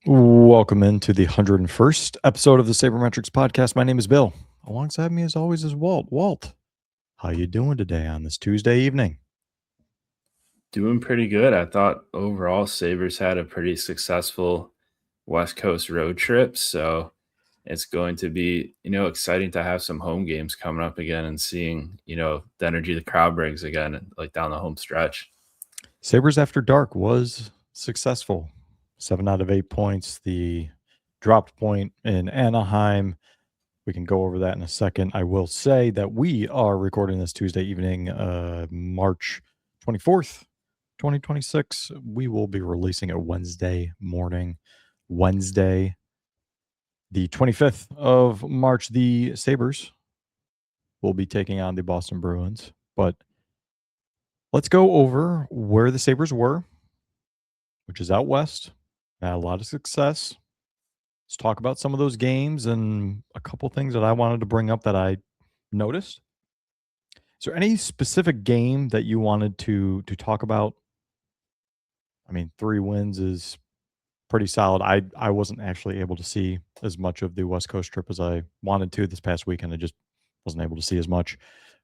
Welcome into the 101st episode of the Sabremetrix podcast. My name is Bill. Alongside me, as always, is Walt. Walt, how you doing today on this Tuesday evening? Doing pretty good. I thought overall Sabres had a pretty successful West Coast road trip. So it's going to be, exciting to have some home games coming up again and seeing, the energy the crowd brings again, like down the home stretch. Sabres After Dark was successful. 7 out of 8 points. The dropped point in Anaheim. We can go over that in a second. I will say that we are recording this Tuesday evening, March 24th, 2026. We will be releasing it Wednesday morning. Wednesday, the 25th of March, the Sabres will be taking on the Boston Bruins. But let's go over where the Sabres were, which is out west. Had a lot of success. Let's talk about some of those games and a couple things that I wanted to bring up that I noticed. Is there any specific game that you wanted to talk about? I mean, 3 wins is pretty solid. I wasn't actually able to see as much of the West Coast trip as I wanted to this past weekend. I just wasn't able to see as much.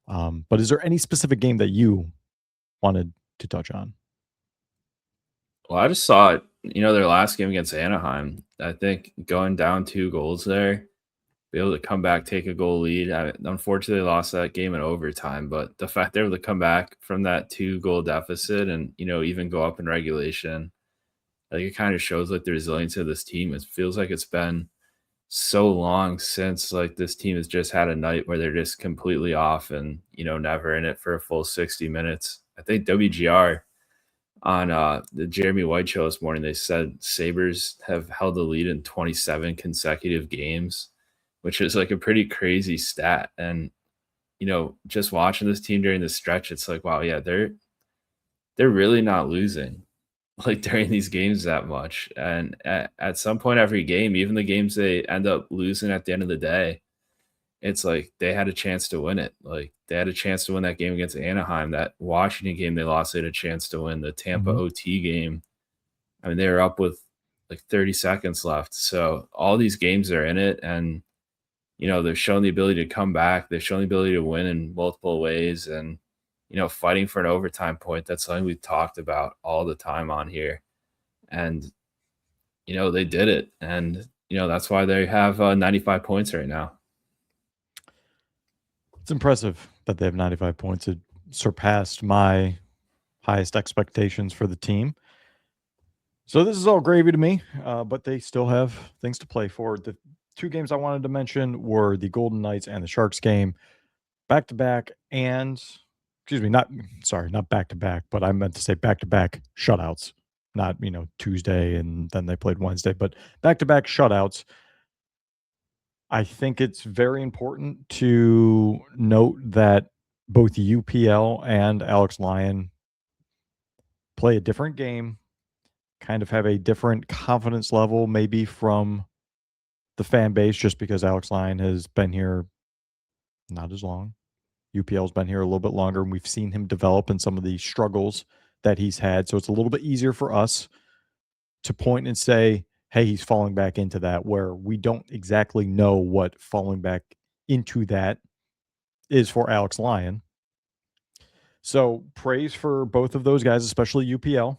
But is there any specific game that you wanted to touch on? Well, I just saw it, their last game against Anaheim. I think going down 2 goals there, be able to come back, take a goal lead. Unfortunately, lost that game in overtime, but the fact they're able to come back from that 2 goal deficit and, even go up in regulation, like it kind of shows like the resilience of this team. It feels like it's been so long since like this team has just had a night where they're just completely off and, never in it for a full 60 minutes. I think WGR on the Jeremy White show this morning, they said Sabres have held the lead in 27 consecutive games, which is like a pretty crazy stat. And, just watching this team during the stretch, it's like, wow, yeah, they're really not losing like during these games that much. And at some point every game, even the games they end up losing at the end of the day, it's like they had a chance to win it. Like they had a chance to win that game against Anaheim. That Washington game they lost, they had a chance to win. The Tampa OT game, I mean, they were up with like 30 seconds left. So all these games are in it, and they're showing the ability to come back. They're showing the ability to win in multiple ways, and fighting for an overtime point. That's something we've talked about all the time on here, and they did it, and that's why they have 95 points right now. It's impressive that they have 95 points. It surpassed my highest expectations for the team. So this is all gravy to me, but they still have things to play for. The 2 games I wanted to mention were the Golden Knights and the Sharks game, back to back, and not back to back, but I meant to say back to back shutouts, not Tuesday and then they played Wednesday, but back to back shutouts. I think it's very important to note that both UPL and Alex Lyon play a different game, kind of have a different confidence level, maybe from the fan base, just because Alex Lyon has been here not as long. UPL's been here a little bit longer, and we've seen him develop in some of the struggles that he's had. So it's a little bit easier for us to point and say, hey, he's falling back into that, where we don't exactly know what falling back into that is for Alex Lyon. So praise for both of those guys, especially UPL.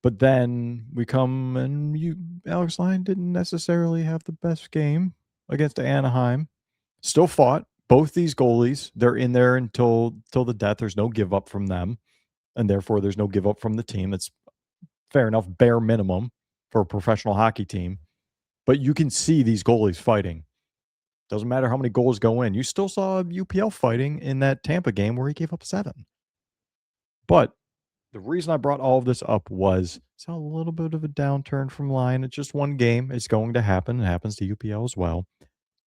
But then we come and Alex Lyon didn't necessarily have the best game against Anaheim. Still fought. Both these goalies, they're in there until the death. There's no give up from them, and therefore there's no give up from the team. It's fair enough, bare minimum for a professional hockey team. But you can see these goalies fighting. Doesn't matter how many goals go in. You still saw UPL fighting in that Tampa game where he gave up 7. But the reason I brought all of this up was it's a little bit of a downturn from Lyon. It's just one game. It's going to happen. It happens to UPL as well.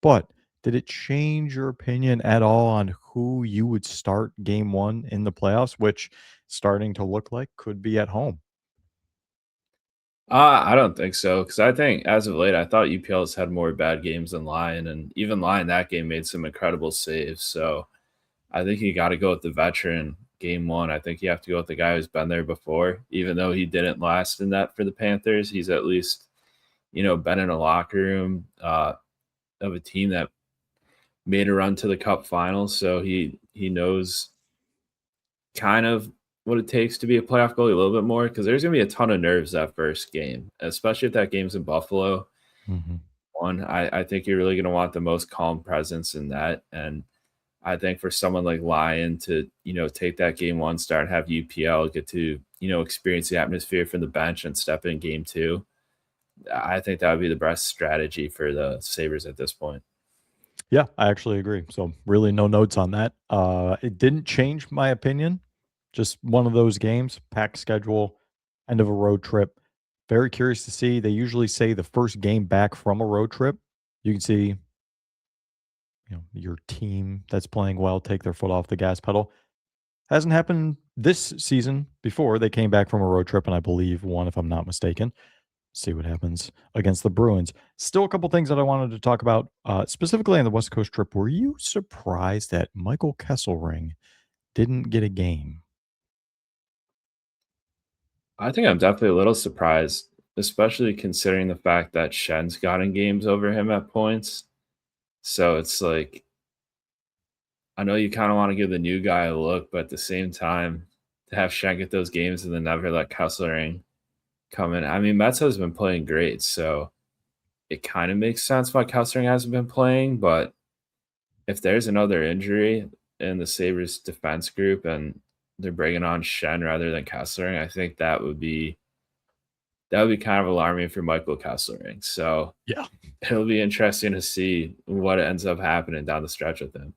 But did it change your opinion at all on who you would start game 1 in the playoffs, which starting to look like could be at home? I don't think so, because I think as of late, I thought UPL has had more bad games than Lyon, and even Lyon that game made some incredible saves. So I think you got to go with the veteran game 1. I think you have to go with the guy who's been there before, even though he didn't last in that for the Panthers. He's at least been in a locker room of a team that made a run to the cup finals, so he knows kind of what it takes to be a playoff goalie a little bit more because there's gonna be a ton of nerves that first game, especially if that game's in Buffalo. Mhm. One, I think you're really gonna want the most calm presence in that, and I think for someone like Lyon to take that game one start, have UPL get to experience the atmosphere from the bench and step in game two. I think that would be the best strategy for the Sabres at this point. Yeah, I actually agree. So really no notes on that. It didn't change my opinion. Just one of those games, packed schedule, end of a road trip. Very curious to see. They usually say the first game back from a road trip, you can see, your team that's playing well take their foot off the gas pedal. Hasn't happened this season before. They came back from a road trip and I believe won, if I'm not mistaken. See what happens against the Bruins. Still a couple things that I wanted to talk about, specifically on the West Coast trip. Were you surprised that Michael Kesselring didn't get a game? I think I'm definitely a little surprised, especially considering the fact that Shen's gotten games over him at points. So it's like I know you kind of want to give the new guy a look, but at the same time, to have Shen get those games and then never let Kesselring come in. I mean, Mets has been playing great, so it kind of makes sense why Kessering hasn't been playing. But if there's another injury in the Sabres defense group and they're bringing on Shen rather than Kessering, I think that would be kind of alarming for Michael Kessering. So Yeah, it'll be interesting to see what ends up happening down the stretch with him.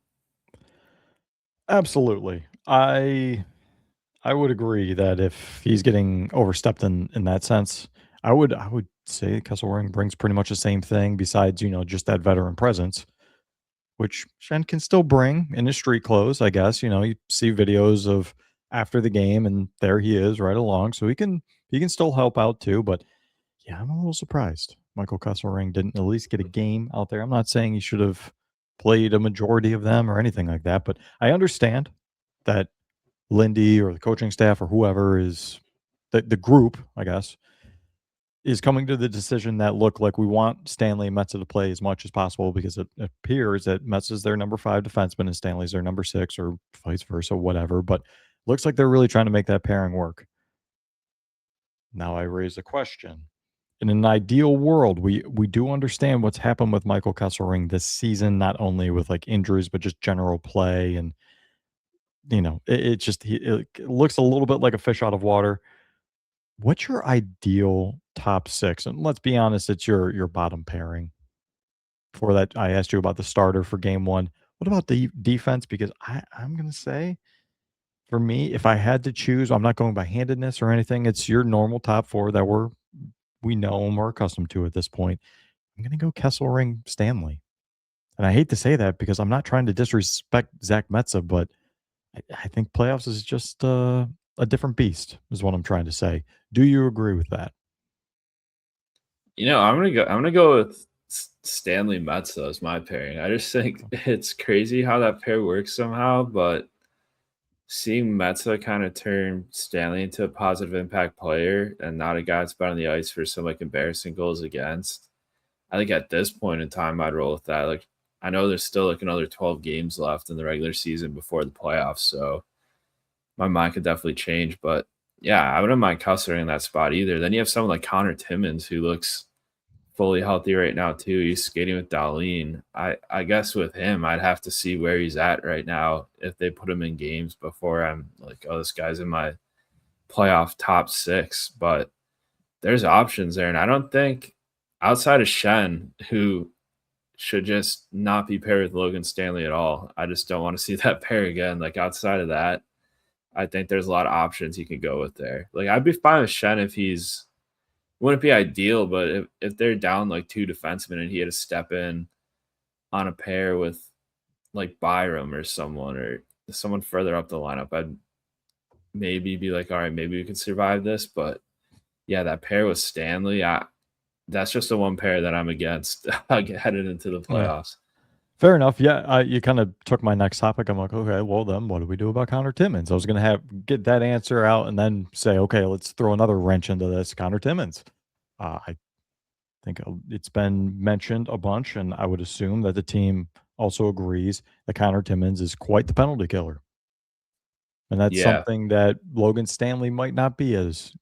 absolutely. I would agree that if he's getting overstepped in that sense, I would say Kesselring brings pretty much the same thing besides, just that veteran presence, which Shen can still bring in his street clothes, I guess. You see videos of after the game and there he is right along. So he can still help out too. But yeah, I'm a little surprised. Michael Kesselring didn't at least get a game out there. I'm not saying he should have played a majority of them or anything like that, but I understand that Lindy or the coaching staff or whoever is the group, I guess, is coming to the decision that look like we want Stanley and Metza to play as much as possible because it appears that Metz is their number 5 defenseman and Stanley's their number 6 or vice versa, whatever. But looks like they're really trying to make that pairing work. Now I raise a question. In an ideal world, we do understand what's happened with Michael Kesselring this season, not only with like injuries, but just general play. And, it just it looks a little bit like a fish out of water. What's your ideal top 6? And let's be honest, it's your bottom pairing. For that, I asked you about the starter for game 1. What about the defense? Because I'm gonna say, for me, if I had to choose, I'm not going by handedness or anything. It's your normal top 4 that we know and we're accustomed to at this point. I'm gonna go Kesselring, Stanley. And I hate to say that because I'm not trying to disrespect Zach Metza, but I think playoffs is just a different beast, is what I'm trying to say. Do you agree with that? I'm gonna go with Stanley Metza as my pairing. I just think it's crazy how that pair works somehow, but seeing Metza kind of turn Stanley into a positive impact player and not a guy that's been on the ice for some like embarrassing goals against. I think at this point in time, I'd roll with that. Like, I know there's still like another 12 games left in the regular season before the playoffs, so my mind could definitely change. But yeah, I wouldn't mind Custer in that spot either. Then you have someone like Connor Timmins who looks fully healthy right now too. He's skating with Darlene. I guess with him, I'd have to see where he's at right now if they put him in games before I'm like, oh, this guy's in my playoff top 6. But there's options there, and I don't think outside of Shen, who should just not be paired with Logan Stanley at all. I just don't want to see that pair again. Like outside of that, I think there's a lot of options he can go with there. Like I'd be fine with Shen if he's wouldn't be ideal, but if they're down like 2 defensemen and he had to step in on a pair with like Byram or someone further up the lineup, I'd maybe be like, all right, maybe we can survive this. But yeah, that pair with Stanley, that's just the one pair that I'm against headed into the Yeah. playoffs. Fair enough. Yeah, you kind of took my next topic. I'm like, okay, well then, what do we do about Connor Timmins? I was gonna have get that answer out and then say, okay, let's throw another wrench into this. Connor Timmins. I I think it's been mentioned a bunch, and I would assume that the team also agrees that Connor Timmins is quite the penalty killer. And that's Yeah. something that Logan Stanley might not be as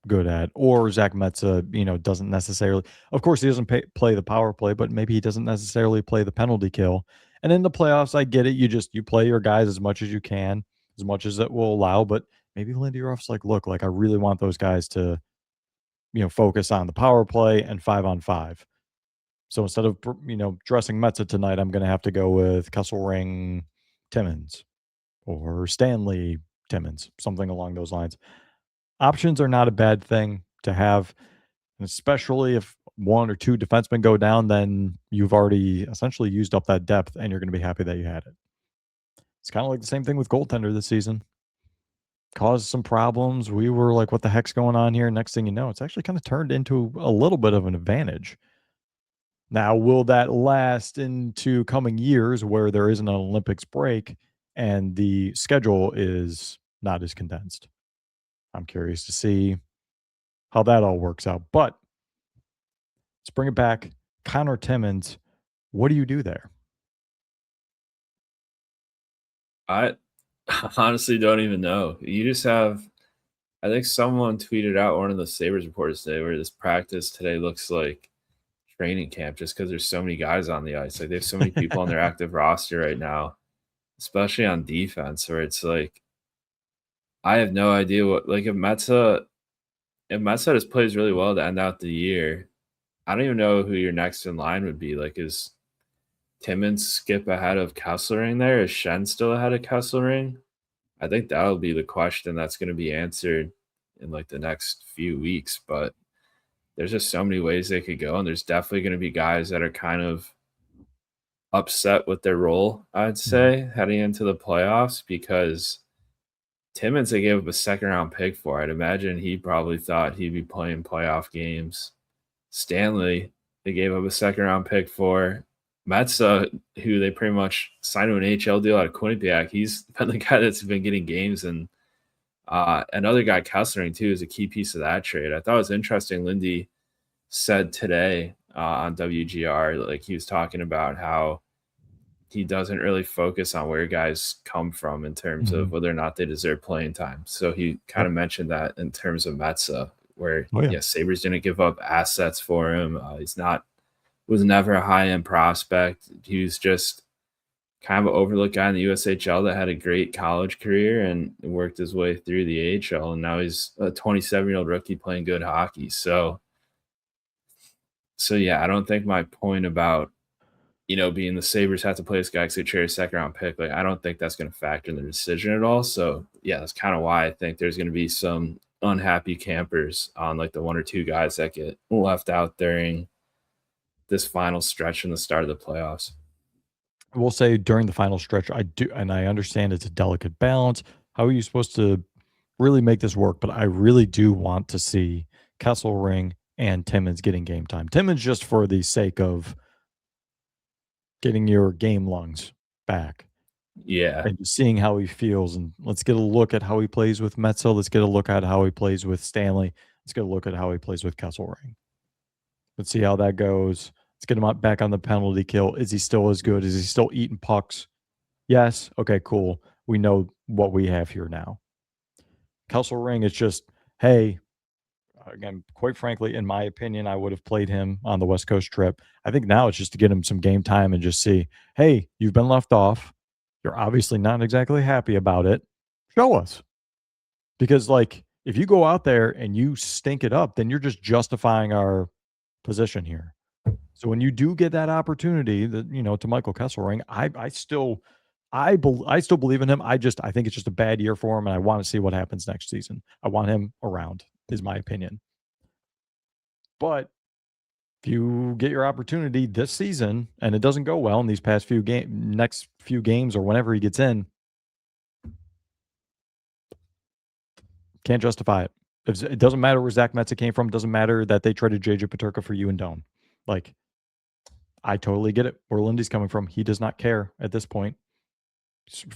good at, or Zach Metza, doesn't necessarily. Of course, he doesn't play the power play, but maybe he doesn't necessarily play the penalty kill. And in the playoffs, I get it. You play your guys as much as you can, as much as it will allow. But maybe Lindy Ruff's like, look, like I really want those guys to, focus on the power play and 5-on-5. So instead of dressing Metza tonight, I'm going to have to go with Kesselring Timmins or Stanley Timmins, something along those lines. Options are not a bad thing to have, and especially if one or two defensemen go down, then you've already essentially used up that depth, and you're going to be happy that you had it. It's kind of like the same thing with goaltender this season. Caused some problems. We were like, what the heck's going on here? Next thing you know, it's actually kind of turned into a little bit of an advantage. Now, will that last into coming years where there isn't an Olympics break and the schedule is not as condensed? I'm curious to see how that all works out. But let's bring it back. Connor Timmins, what do you do there? I honestly don't even know. You just have, I think someone tweeted out, one of the Sabres reporters today, where this practice today looks like training camp just because there's so many guys on the ice. Like they have so many people on their active roster right now, especially on defense, where it's like I have no idea what, like if Metsä just plays really well to end out the year, I don't even know who your next in line would be. Like, is Timmins skip ahead of Kesselring there? Is Shen still ahead of Kesselring? I think that'll be the question that's going to be answered in like the next few weeks. But there's just so many ways they could go, and there's definitely going to be guys that are kind of upset with their role, I'd say, heading into the playoffs, because Timmins, they gave up a second round pick for. I'd imagine he probably thought he'd be playing playoff games. Stanley, they gave up a second round pick for. Metsä, who they pretty much signed to an HL deal out of Quinnipiac, he's been the guy that's been getting games. And another guy, Kesselring, too, is a key piece of that trade. I thought it was interesting. Lindy said today on WGR, like he was talking about how he doesn't really focus on where guys come from in terms of whether or not they deserve playing time. So he kind of mentioned that in terms of Metsä, where Sabres didn't give up assets for him. Was never a high-end prospect. He was just kind of an overlooked guy in the USHL that had a great college career and worked his way through the AHL, and now he's a 27-year-old rookie playing good hockey. So yeah, I don't think my point about being the Sabres have to play this guy because they trade a second-round pick, like I don't think that's going to factor in the decision at all. So yeah, that's kind of why I think there's going to be some unhappy campers on like the one or two guys that get left out during this final stretch in the start of the playoffs. I will say during the final stretch, I do, and I understand it's a delicate balance. How are you supposed to really make this work? But I really do want to see Kesselring and Timmins getting game time. Timmins just for the sake of getting your game lungs back. Yeah. And just seeing how he feels. And let's get a look at how he plays with Metsä. Let's get a look at how he plays with Stanley. Let's get a look at how he plays with Kesselring. Let's see how that goes. Let's get him back on the penalty kill. Is he still as good? Is he still eating pucks? Yes. Okay, cool. We know what we have here now. Kesselring is just, hey, again, quite frankly, in my opinion, I would have played him on the West Coast trip. I think now it's just to get him some game time and just see, hey, you've been left off. You're obviously not exactly happy about it. Show us. Because, like, if you go out there and you stink it up, then you're just justifying our position here. So when you do get that opportunity, that to Michael Kesselring, I still believe in him. I think it's just a bad year for him, and I want to see what happens next season. I want him around, is my opinion. But if you get your opportunity this season and it doesn't go well in these next few games or whenever he gets in, can't justify it. It doesn't matter where Zach Metza came from. It doesn't matter that they traded JJ Peterka for you and Doan. Like, I totally get it where Lindy's coming from. He does not care at this point.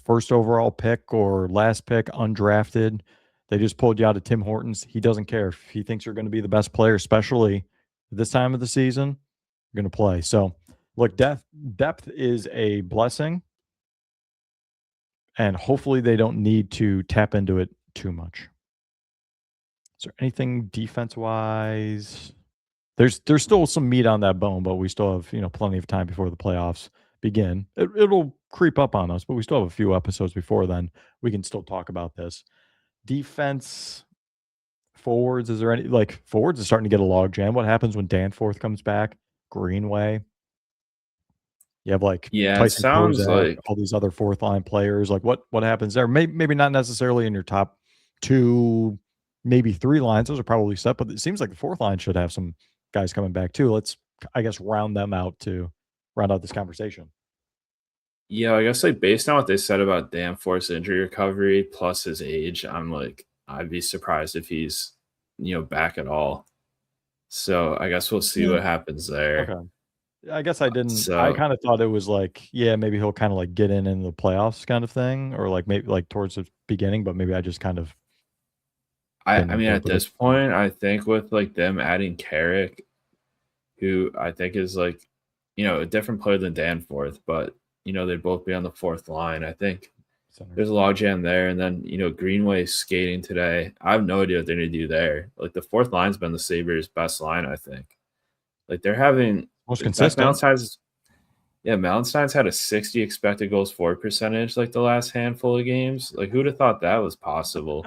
First overall pick or last pick, undrafted. They just pulled you out of Tim Hortons. He doesn't care if he thinks you're going to be the best player, especially this time of the season are going to play. So, look, depth is a blessing, and hopefully they don't need to tap into it too much. Is there anything defense wise? There's still some meat on that bone, but we still have plenty of time before the playoffs begin. It'll creep up on us, but we still have a few episodes before then. We can still talk about this defense. Forwards, is there any forwards is starting to get a log jam? What happens when Danforth comes back? Greenway. You have Yeah, it Tyson sounds Kozak, like all these other fourth line players. What happens there? Maybe not necessarily in your top two, maybe three lines. Those are probably set, but it seems like the fourth line should have some guys coming back too. Let's, I guess, round them out to round out this conversation. yeah, I guess based on what they said about Danforth's injury recovery plus his age, I'd be surprised if he's back at all. So I guess we'll see Yeah. what happens there. Okay. I guess I didn't. I So kind of thought it was yeah, maybe he'll kind of get in the playoffs kind of thing, or maybe towards the beginning, but maybe I just kind of didn't I mean at interpret it. this point, I think with them adding Carrick, who I think is a different player than Danforth, but they'd both be on the fourth line. I think Center. there's a logjam there, and then Greenway skating today. I have no idea what they're gonna do there. The fourth line's been the Sabres' best line, I think. They're having Most Beth consistent. Mallenstein's had a 60 expected goals for percentage the last handful of games. Who'd have thought that was possible?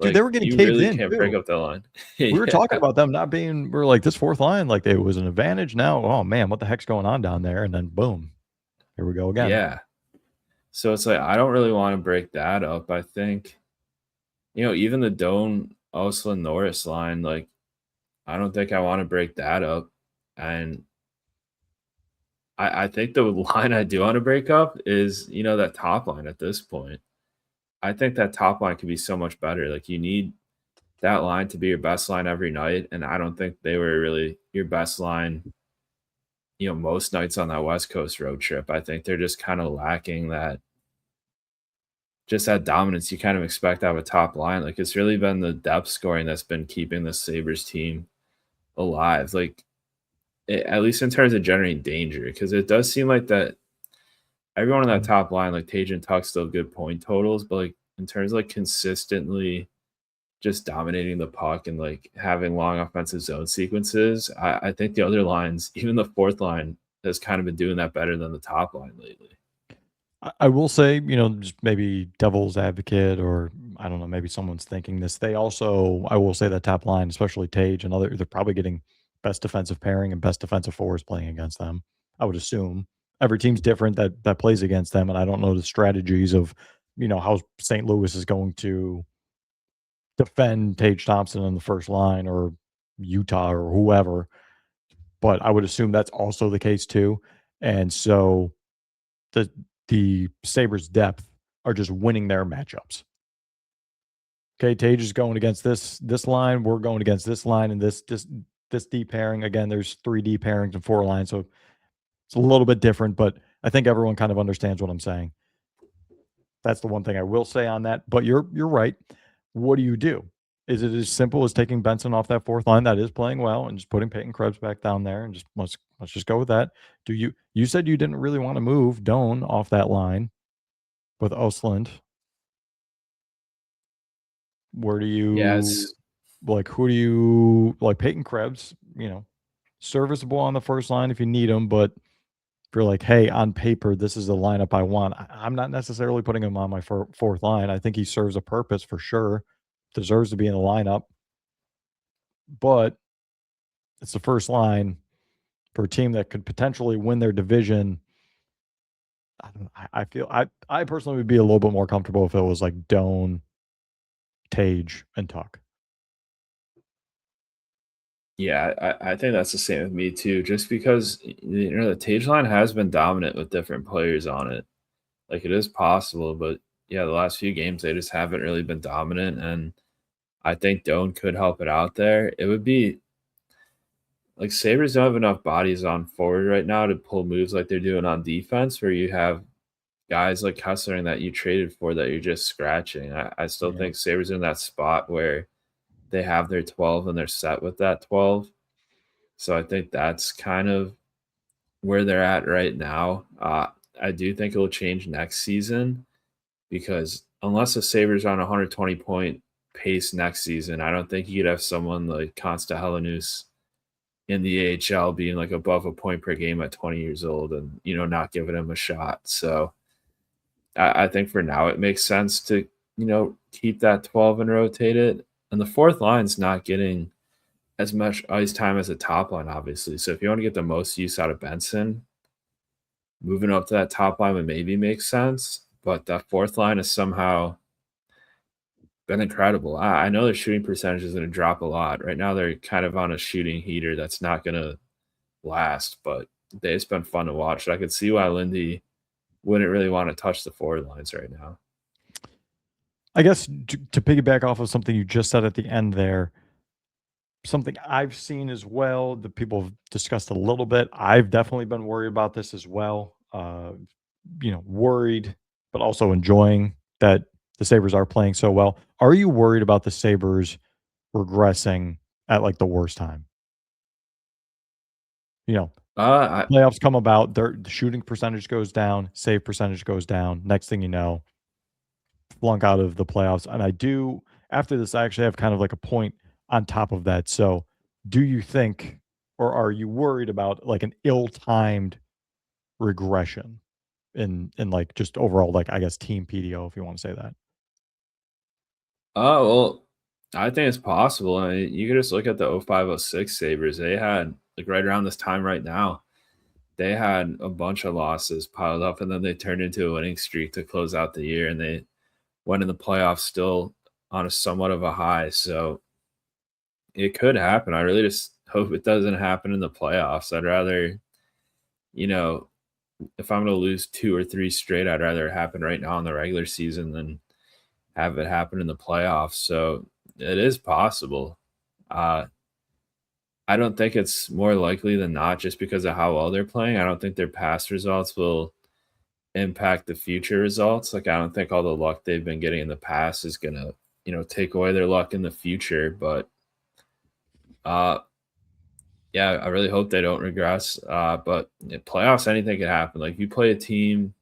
Dude, they were getting You caved really in can't break too. up that line. We were Yeah. talking about them not being. We're like this fourth line, it was an advantage. Now, oh man, what the heck's going on down there? And then boom, here we go again. Yeah. So it's I don't really want to break that up. I think, even the Doan, Oslin, Norris line, I don't think I want to break that up. And I think the line I do want to break up is, that top line at this point. I think that top line could be so much better. You need that line to be your best line every night. And I don't think they were really your best line, most nights on that West Coast road trip. I think they're just kind of lacking that dominance you kind of expect out of a top line. It's really been the depth scoring that's been keeping the Sabres team alive. At least in terms of generating danger, because it does seem like that everyone on that top line, Tage and Tuck, still have good point totals, but in terms of consistently just dominating the puck and having long offensive zone sequences, I think the other lines, even the fourth line, has kind of been doing that better than the top line lately. I will say, just maybe devil's advocate, or I don't know, maybe someone's thinking this. They also, I will say that top line, especially Tage and they're probably getting best defensive pairing and best defensive forwards playing against them. I would assume every team's different that plays against them, and I don't know the strategies of, how St. Louis is going to defend Tage Thompson in the first line, or Utah or whoever. But I would assume that's also the case too. And so the Sabres' depth are just winning their matchups. Okay, Tage is going against this line. We're going against this line and this D pairing. Again, there's 3 D pairings and 4 lines, so it's a little bit different, but I think everyone kind of understands what I'm saying. That's the one thing I will say on that. But you're right. What do you do? Is it as simple as taking Benson off that fourth line that is playing well and just putting Peyton Krebs back down there and just let's just go with that? Do you said you didn't really want to move Doan off that line with Osland? Where do you Yes. who do you Peyton Krebs, serviceable on the first line if you need him, but if you're hey, on paper, this is the lineup I want, I'm not necessarily putting him on my fourth line. I think he serves a purpose for sure, deserves to be in the lineup, but it's the first line for a team that could potentially win their division. I don't know. I feel I personally would be a little bit more comfortable if it was Doan, Tage, and Tuck. Yeah, I think that's the same with me too. Just because the Tage line has been dominant with different players on it. It is possible, but yeah, the last few games they just haven't really been dominant, and I think Doan could help it out there. It would be Sabres don't have enough bodies on forward right now to pull moves like they're doing on defense, where you have guys like Kessler that you traded for that you're just scratching. I still Yeah. think Sabres are in that spot where they have their 12 and they're set with that 12. So I think that's kind of where they're at right now. I do think it'll change next season because unless the Sabres are on a 120-point pace next season, I don't think you could have someone like Consta Helenus in the AHL being like above a point per game at 20 years old and, not giving him a shot. So I think for now it makes sense to, keep that 12 and rotate it. And the fourth line's not getting as much ice time as the top line, obviously. So if you want to get the most use out of Benson, moving up to that top line would maybe make sense. But that fourth line has somehow been incredible. I know their shooting percentage is going to drop a lot. Right now, they're kind of on a shooting heater that's not going to last, but it's been fun to watch. I could see why Lindy wouldn't really want to touch the forward lines right now. I guess to piggyback off of something you just said at the end there, something I've seen as well that people have discussed a little bit. I've definitely been worried about this as well. Worried, but also enjoying that the Sabres are playing so well. Are you worried about the Sabres regressing at like the worst time? Playoffs come about, the shooting percentage goes down, save percentage goes down. Next thing you know, flunk out of the playoffs. And after this, I actually have kind of like a point on top of that. So do you think, or are you worried about like an ill-timed regression in like just overall, like, I guess, team PDO, if you want to say that? Oh, well, I think it's possible. I mean, you could just look at the 05-06 Sabres. They had, like, right around this time right now, they had a bunch of losses piled up, and then they turned into a winning streak to close out the year, and they went in the playoffs still on a somewhat of a high. So it could happen. I really just hope it doesn't happen in the playoffs. I'd rather, if I'm going to lose 2 or 3 straight, I'd rather it happen right now in the regular season than have it happen in the playoffs. So it is possible. I don't think it's more likely than not just because of how well they're playing. I don't think their past results will impact the future results. Like, I don't think all the luck they've been getting in the past is going to, take away their luck in the future. But yeah, I really hope they don't regress. But in playoffs, anything can happen. Like, you play a team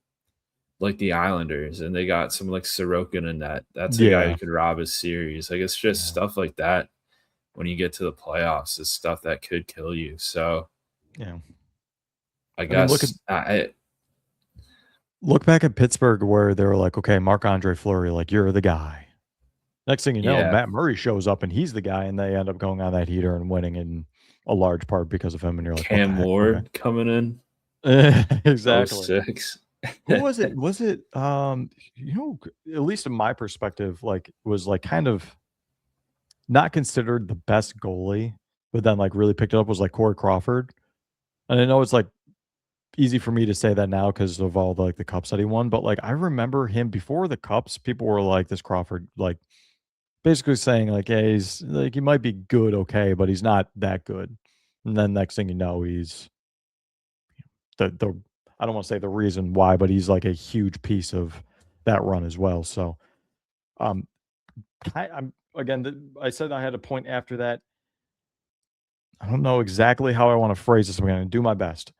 like the Islanders and they got some like Sorokin in that. That's a guy who Yeah. could rob a series. Like, it's just stuff like that when you get to the playoffs is stuff that could kill you. So Yeah. I mean, guess look back at Pittsburgh where they were like, okay, Marc-Andre Fleury, like, you're the guy. Next thing you know, yeah, Matt Murray shows up and he's the guy, and they end up going on that heater and winning in a large part because of him. And you're like, what the Cam heck? Okay. Ward coming in Exactly. 06. Who was it? Was it, at least in my perspective, like, was like kind of not considered the best goalie, but then like really picked it up was like Corey Crawford. And I know it's like easy for me to say that now because of all the like the cups that he won, but like I remember him before the cups, people were like, this Crawford, like basically saying like, hey, he's like, he might be good, okay, but he's not that good. And then next thing you know, he's the I don't want to say the reason why, but he's like a huge piece of that run as well. So um I'm again, I said I had a point after that. I don't know exactly how I want to phrase this. I'm going to do my best.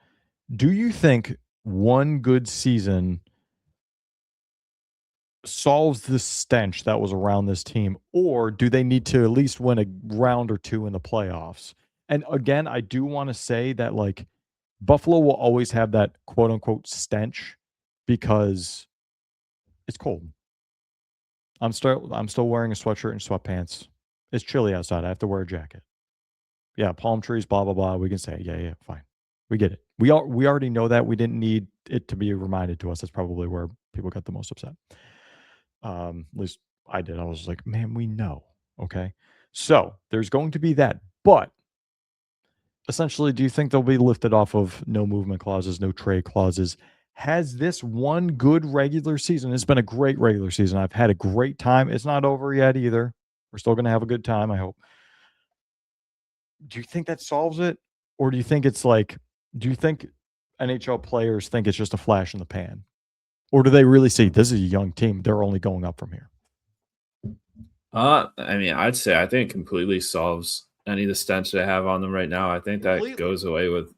Do you think one good season solves the stench that was around this team, or do they need to at least win a round or two in the playoffs? And again, I do want to say that like Buffalo will always have that quote unquote stench because it's cold. I'm still wearing a sweatshirt and sweatpants. It's chilly outside. I have to wear a jacket. Yeah, palm trees, blah blah blah. We can say, yeah, fine. We get it. We already know that. We didn't need it to be reminded to us. That's probably where people got the most upset. At least I did. I was like, man, we know. Okay. So there's going to be that. But essentially, do you think they'll be lifted off of no movement clauses, no trade clauses? Has this one good regular season? It's been a great regular season. I've had a great time. It's not over yet either. We're still going to have a good time, I hope. Do you think that solves it? Or do you think it's like, do you think NHL players think it's just a flash in the pan? Or do they really see this is a young team? They're only going up from here. I mean, I think it completely solves any of the stench they have on them right now. I think that Completely. goes away with.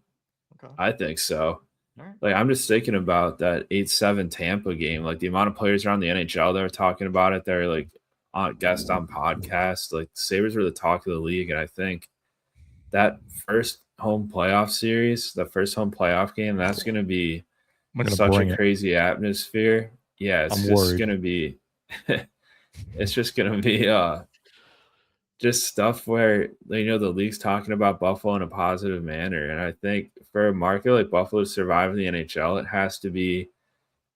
Okay. I think so. All right. Like I'm just thinking about that 8-7 Tampa game. Like the amount of players around the NHL that are talking about it. They're like on guest on podcasts. Like the Sabres were the talk of the league, and I think that first home playoff series, the first home playoff game, that's going to be I'm gonna such a bring it. crazy atmosphere. Yeah, it's I'm just worried. going to be. It's just going to be just stuff where the league's talking about Buffalo in a positive manner, and I think for a market like Buffalo to survive in the NHL, it has to be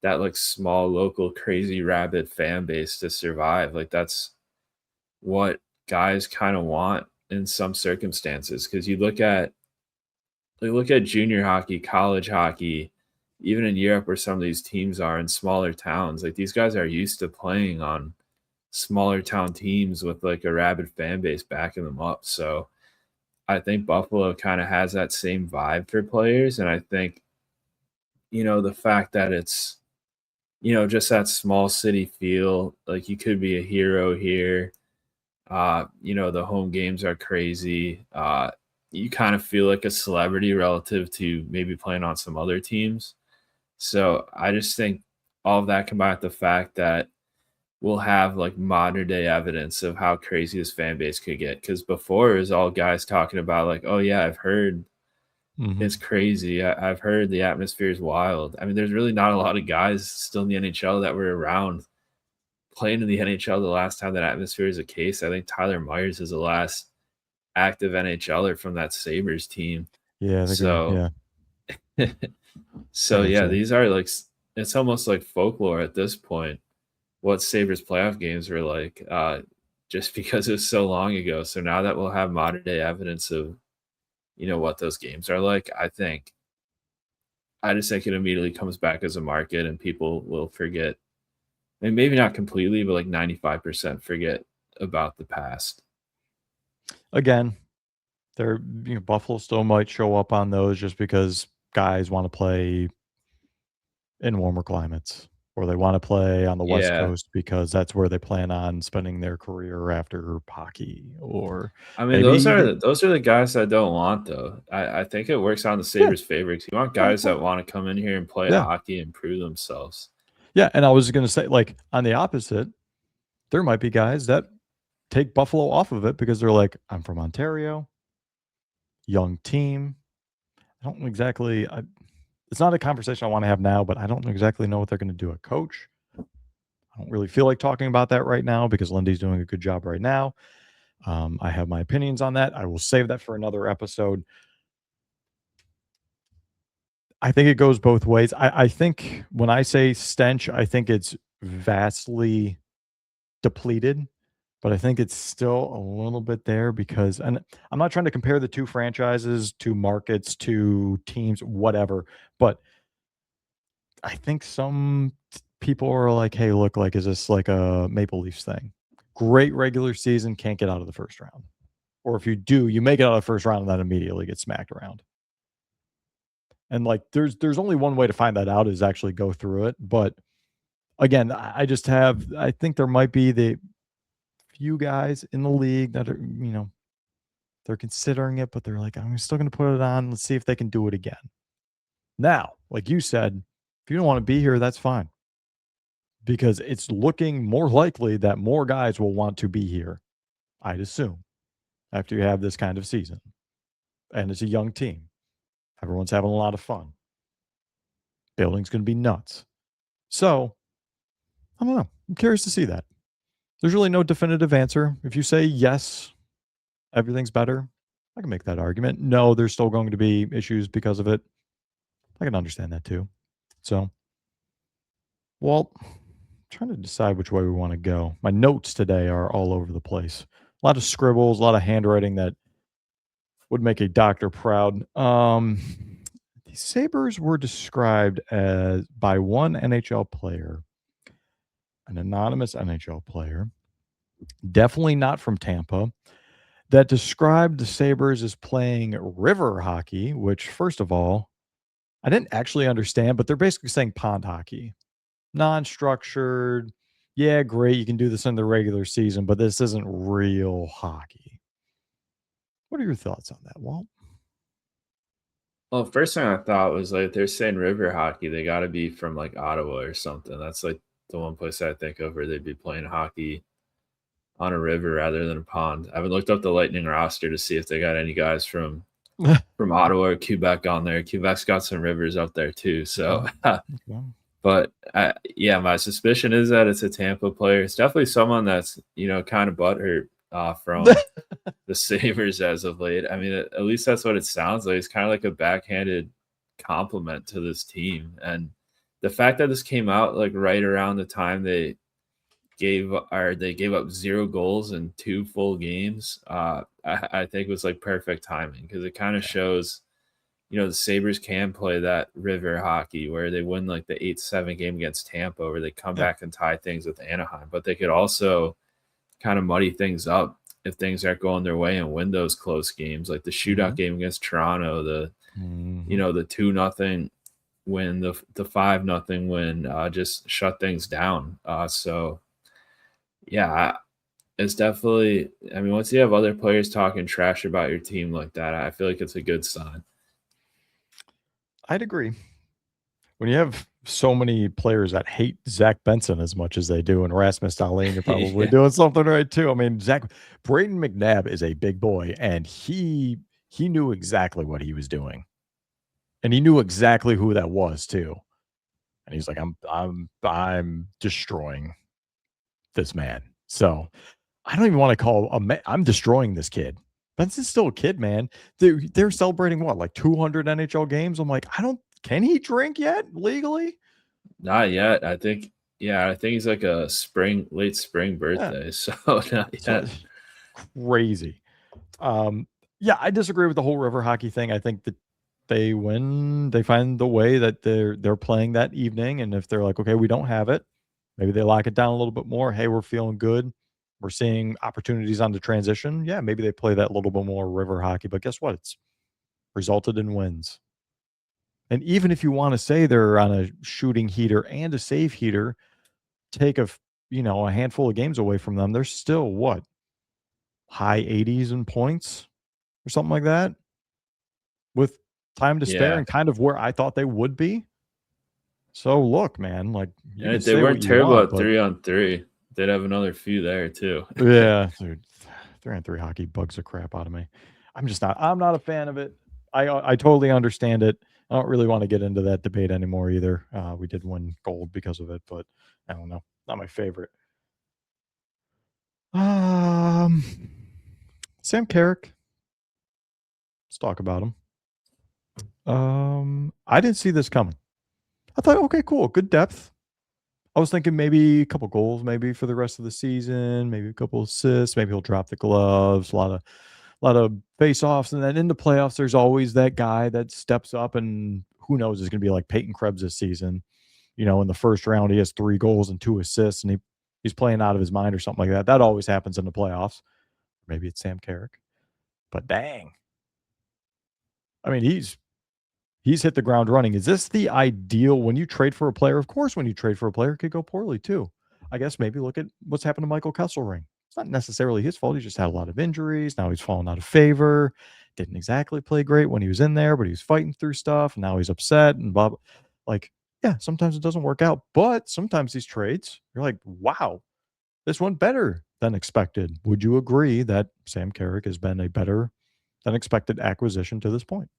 that like small local crazy rabid fan base to survive. Like that's what guys kind of want in some circumstances. Because you look at junior hockey, college hockey, even in Europe where some of these teams are in smaller towns. Like these guys are used to playing on smaller town teams with like a rabid fan base backing them up. So I think Buffalo kind of has that same vibe for players. And I think, the fact that it's, just that small city feel, like you could be a hero here. The home games are crazy. You kind of feel like a celebrity relative to maybe playing on some other teams. So I just think all of that combined with the fact that we'll have like modern day evidence of how crazy this fan base could get. Because before it was all guys talking about like, oh yeah, I've heard Mhm. it's crazy. I've heard the atmosphere is wild. I mean, there's really not a lot of guys still in the NHL that were around playing in the NHL the last time that atmosphere is a case. I think Tyler Myers is the last active NHLer from that Sabres team. Yeah, I think So, yeah, I so got yeah, you. these are like it's almost like folklore at this point. What Sabres playoff games were like, just because it was so long ago. So now that we'll have modern day evidence of what those games are like, I just think it immediately comes back as a market, and people will forget. And maybe not completely, but like 95% forget about the past. Again, Buffalo still might show up on those just because guys wanna play in warmer climates, or they wanna play on the West Yeah. Coast because that's where they plan on spending their career after hockey, or I mean, maybe those are even those are the guys I don't want though. I think it works out in the yeah, Sabres' favor because you want yeah, guys that want to come in here and play yeah, hockey and prove themselves. yeah, and I was gonna say, like, on the opposite, there might be guys that take Buffalo off of it because they're like, "I'm from Ontario, young team. I don't exactly I it's not a conversation I wanna have now, but I don't exactly know what they're gonna do at coach. I don't really feel like talking about that right now because Lindy's doing a good job right now. I have my opinions on that. I will save that for another episode. I think it goes both ways. I think when I say stench, I think it's vastly depleted, but I think it's still a little bit there because, and I'm not trying to compare the two franchises to markets, to teams, whatever, but I think some people are like, "Hey, look, like, is this like a Maple Leafs thing? Great regular season, can't get out of the first round. Or if you do, you make it out of the first round and then immediately get smacked around." And like, there's only one way to find that out is actually go through it. But again, I think there might be the few guys in the league that are, they're considering it, but they're like, I'm still going to put it on. Let's see if they can do it again. Now, like you said, if you don't want to be here, that's fine, because it's looking more likely that more guys will want to be here, I'd assume, after you have this kind of season. And it's a young team. Everyone's having a lot of fun. Building's going to be nuts. So, I don't know. I'm curious to see that. There's really no definitive answer. If you say yes, everything's better, I can make that argument. No, there's still going to be issues because of it. I can understand that too. So, Walt, trying to decide which way we want to go. My notes today are all over the place. A lot of scribbles, a lot of handwriting that would make a doctor proud. The Sabres were described as by one NHL player, an anonymous NHL player, definitely not from Tampa, that described the Sabres as playing river hockey, which, first of all, I didn't actually understand, but they're basically saying pond hockey, non structured. Yeah, great. You can do this in the regular season, but this isn't real hockey. What are your thoughts on that, Walt? Well, first thing I thought was like they're saying river hockey, they got to be from like Ottawa or something. That's like the one place I think of where they'd be playing hockey on a river rather than a pond. I haven't looked up the Lightning roster to see if they got any guys from Ottawa or Quebec on there. Quebec's got some rivers up there too. So, Okay. but yeah, my suspicion is that it's a Tampa player. It's definitely someone that's kind of butthurt from the Sabres as of late. I mean, at least that's what it sounds like. It's kind of like a backhanded compliment to this team, and the fact that this came out like right around the time they gave up 0 goals in 2 full games, I think was like perfect timing because it kind of shows, the Sabres can play that river hockey where they win like the 8-7 game against Tampa, where they come Yeah. back and tie things with Anaheim, but they could also kind of muddy things up if things aren't going their way and win those close games, like the shootout game against Toronto, the Mhm. the 2-0 win, the 5-0 win, just shut things down. So yeah, it's definitely. I mean, once you have other players talking trash about your team like that, I feel like it's a good sign. I'd agree. When you have so many players that hate Zach Benson as much as they do and Rasmus Dahlin, you're probably Yeah. doing something right too. I mean, Braden McNabb is a big boy, and he knew exactly what he was doing, and he knew exactly who that was too. And he's like, I'm destroying this man. So I don't even want to call I'm destroying this kid. Benson's still a kid, man. They're celebrating what, like 200 NHL games. I'm like, I don't. Can he drink yet legally? Not yet. I think. Yeah, I think he's like a late spring Yeah. birthday. So not So yet. crazy. Yeah, I disagree with the whole river hockey thing. I think that they win, they find the way that they're playing that evening, and if they're like, okay, we don't have it, maybe they lock it down a little bit more. Hey, we're feeling good. We're seeing opportunities on the transition. Yeah, maybe they play that little bit more river hockey. But guess what? It's resulted in wins. And even if you want to say they're on a shooting heater and a save heater, take a handful of games away from them, they're still what, high 80s in points or something like that, with time to spare Yeah, and kind of where I thought they would be. So look, man, like you can and they say what weren't you terrible want, at but 3-on-3. They'd have another few there too. yeah, dude, 3-on-3 hockey bugs the crap out of me. I'm not a fan of it. I totally understand it. I don't really want to get into that debate anymore either. We did win gold because of it, but I don't know. Not my favorite. Um, Sam Carrick. Let's talk about him. I didn't see this coming. I thought, okay, cool, good depth. I was thinking maybe a couple goals, maybe for the rest of the season, maybe a couple assists, maybe he'll drop the gloves, a lot of face offs, and then in the playoffs, there's always that guy that steps up, and who knows, is going to be like Peyton Krebs this season. In the first round, he has 3 goals and 2 assists, and he's playing out of his mind or something like that. That always happens in the playoffs. Maybe it's Sam Carrick, but dang, I mean, he's hit the ground running. Is this the ideal when you trade for a player? Of course, when you trade for a player, it could go poorly too. I guess maybe look at what's happened to Michael Kesselring. It's not necessarily his fault. He just had a lot of injuries. Now he's fallen out of favor. Didn't exactly play great when he was in there, but he was fighting through stuff. And now he's upset and blah, blah. Like, yeah, sometimes it doesn't work out, but sometimes these trades, you're like, wow, this went better than expected. Would you agree that Sam Carrick has been a better than expected acquisition to this point?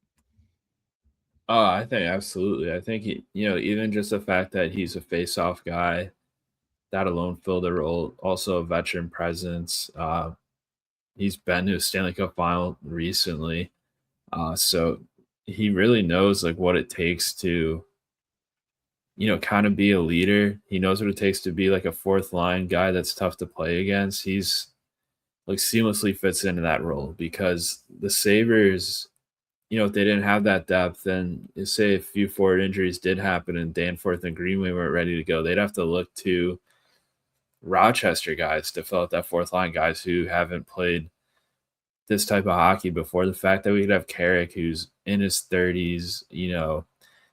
Oh, I think absolutely. I think even just the fact that he's a face-off guy, that alone filled a role. Also, a veteran presence. He's been to a Stanley Cup final recently, so he really knows like what it takes to kind of be a leader. He knows what it takes to be like a fourth line guy that's tough to play against. He's like seamlessly fits into that role because the Sabres, if they didn't have that depth, then say a few forward injuries did happen and Danforth and Greenway weren't ready to go, they'd have to look to Rochester guys to fill out that fourth line, guys who haven't played this type of hockey before. The fact that we could have Carrick, who's in his 30s,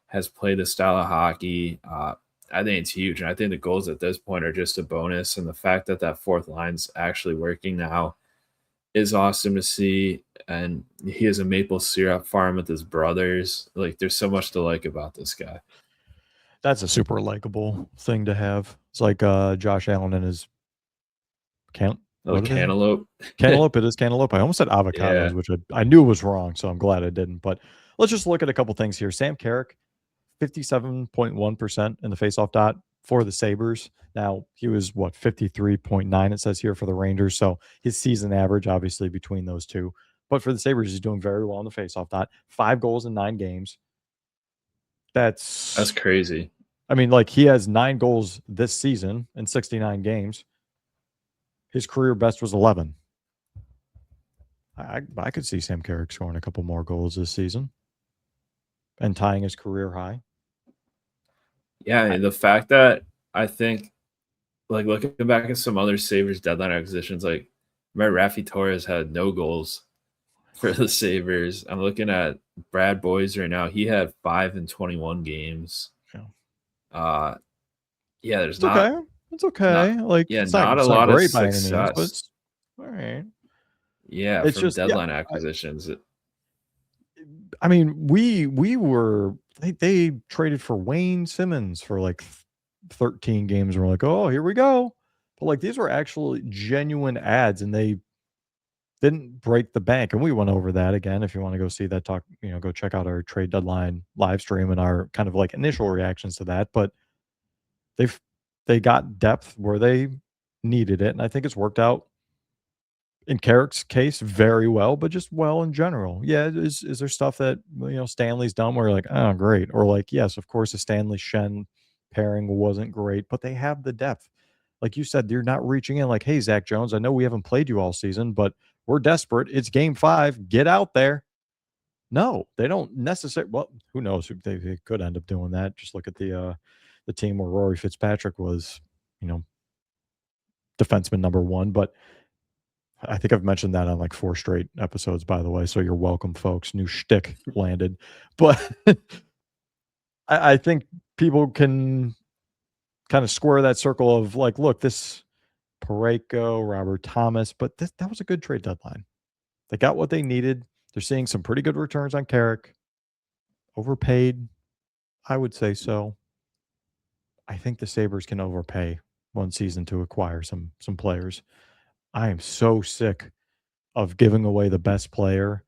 has played the style of hockey, I think it's huge. And I think the goals at this point are just a bonus. And the fact that that fourth line's actually working now is awesome to see. and he has a maple syrup farm with his brothers. Like, there's so much to like about this guy. That's a super likable thing to have. It's like Josh Allen and his Like cantaloupe. cantaloupe. It is cantaloupe. I almost said avocados, Yeah. which I knew was wrong, so I'm glad I didn't. But let's just look at a couple things here. Sam Carrick, 57.1% in the faceoff dot for the Sabres. Now, he was, 53.9 it says here for the Rangers. So his season average, obviously, between those two. But for the Sabres, he's doing very well in the faceoff dot. 5 goals in 9 games. That's crazy. I mean, like, he has 9 goals this season in 69 games. His career best was 11. I could see Sam Carrick scoring a couple more goals this season and tying his career high. Yeah, the fact that I think, like, looking back at some other Sabres deadline acquisitions, like, remember Rafi Torres had no goals for the Sabres. I'm looking at Brad Boys right now. He had 5 in 21 games. Yeah. There's it's okay. It's okay. It's not a not lot of great by any means, success. but it's all right. Yeah, It's from just deadline acquisitions. I mean, we were they traded for Wayne Simmons for like 13 games, and we're like, oh, here we go. But like these were actually genuine ads, and they didn't break the bank. And we went over that again. If you want to go see that talk, go check out our trade deadline live stream and our kind of like initial reactions to that. But they got depth where they needed it, and I think it's worked out in Carrick's case very well, but just well in general. Yeah, is there stuff that Stanley's done where you're like, oh, great, or like, yes, of course, the Stanley Shen pairing wasn't great, but they have the depth. Like you said, you're not reaching in like, hey, Zach Jones, I know we haven't played you all season, but we're desperate. It's game 5. Get out there. No, they don't necessarily. Well, who knows? They could end up doing that. Just look at the team where Rory Fitzpatrick was, defenseman number 1. But I think I've mentioned that on like 4 straight episodes, by the way. So you're welcome, folks. New shtick landed. But I think people can kind of square that circle of like, look, this Parayko, Robert Thomas, but that was a good trade deadline. They got what they needed. They're seeing some pretty good returns on Carrick. Overpaid, I would say so. I think the Sabres can overpay one season to acquire some players. I am so sick of giving away the best player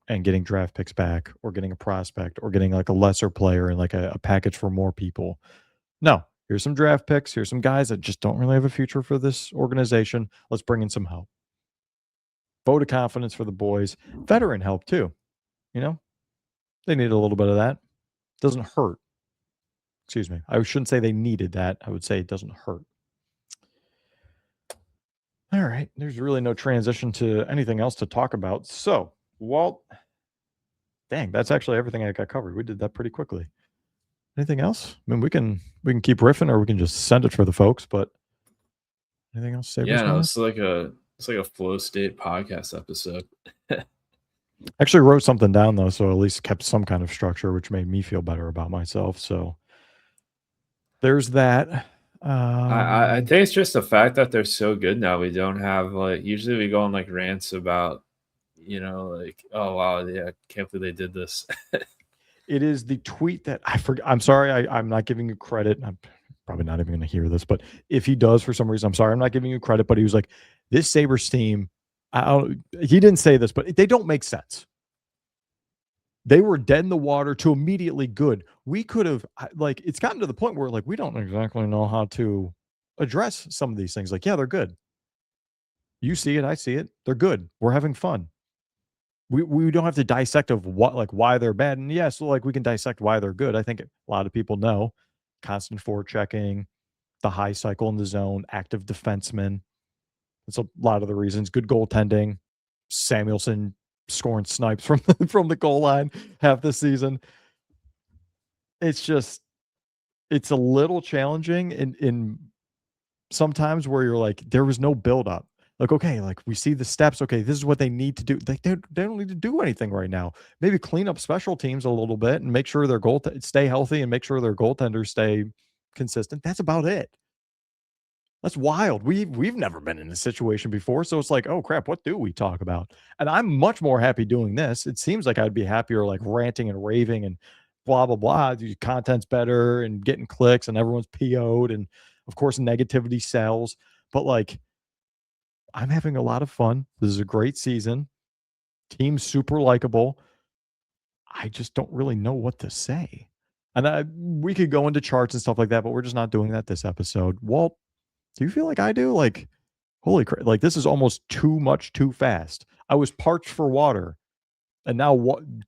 and getting draft picks back, or getting a prospect, or getting like a lesser player and like a package for more people. No, here's some draft picks. Here's some guys that just don't really have a future for this organization. Let's bring in some help. Vote of confidence for the boys. Veteran help too. They need a little bit of that. Doesn't hurt. Excuse me. I shouldn't say they needed that. I would say it doesn't hurt. All right. There's really no transition to anything else to talk about. So, Walt, dang, that's actually everything I got covered. We did that pretty quickly. Anything else? I mean, we can keep riffing, or we can just send it for the folks. But anything else? It's like a flow state podcast episode. Actually wrote something down though, so at least kept some kind of structure, which made me feel better about myself. So there's that. I think it's just the fact that they're so good now. We don't have usually we go on like rants about, like, oh wow, yeah, I can't believe they did this. It is the tweet that I forgot. I'm sorry, I'm not giving you credit. I'm probably not even going to hear this, but if he does for some reason, I'm sorry, I'm not giving you credit. But he was like, this Sabres team, he didn't say this, but they don't make sense. They were dead in the water to immediately good. We could have, it's gotten to the point where we don't exactly know how to address some of these things. Like, yeah, they're good. You see it, I see it. They're good. We're having fun. We don't have to dissect of why they're bad. And yes, we can dissect why they're good. I think a lot of people know constant forechecking, the high cycle in the zone, active defensemen. That's a lot of the reasons. Good goaltending. Samuelson scoring snipes from the goal line half the season. It's a little challenging in sometimes where you're like, there was no build up. Okay, we see the steps. Okay, this is what they need to do. They don't need to do anything right now. Maybe clean up special teams a little bit and make sure their stay healthy and make sure their goaltenders stay consistent. That's about it. That's wild. We've never been in a situation before, so it's like, oh crap, what do we talk about? And I'm much more happy doing this. It seems like I'd be happier like ranting and raving and blah blah blah. The content's better and getting clicks and everyone's PO'd and of course negativity sells. But like I'm having a lot of fun. This is a great season. Team's super likable. I just don't really know what to say. And we could go into charts and stuff like that, but we're just not doing that this episode. Walt, do you feel like I do? Like, holy crap! Like this is almost too much, too fast. I was parched for water, and now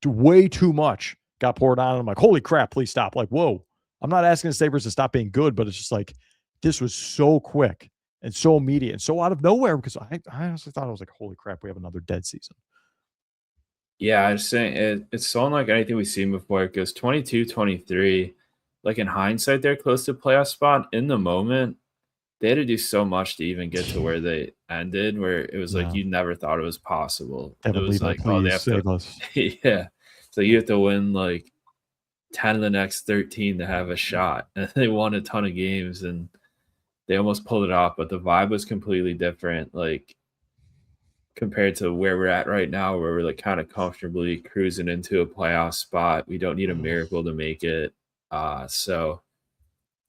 way too much got poured on. And I'm like, holy crap! Please stop! Like, whoa! I'm not asking the Sabres to stop being good, but it's just like this was so quick and so immediate and so out of nowhere because I honestly thought I was like, holy crap! We have another dead season. Yeah, I just saying it's so unlike anything we've seen before. It goes 22-23. Like in hindsight, they're close to playoff spot. In the moment, they had to do so much to even get to where they ended, where it was like Yeah. you never thought it was possible. It Devin was Levi, like, oh, they please have to, save us. yeah. So you have to win like 10 of the next 13 to have a shot. And they won a ton of games and they almost pulled it off, but the vibe was completely different. Like compared to where we're at right now, where we're like kind of comfortably cruising into a playoff spot. We don't need a miracle to make it. So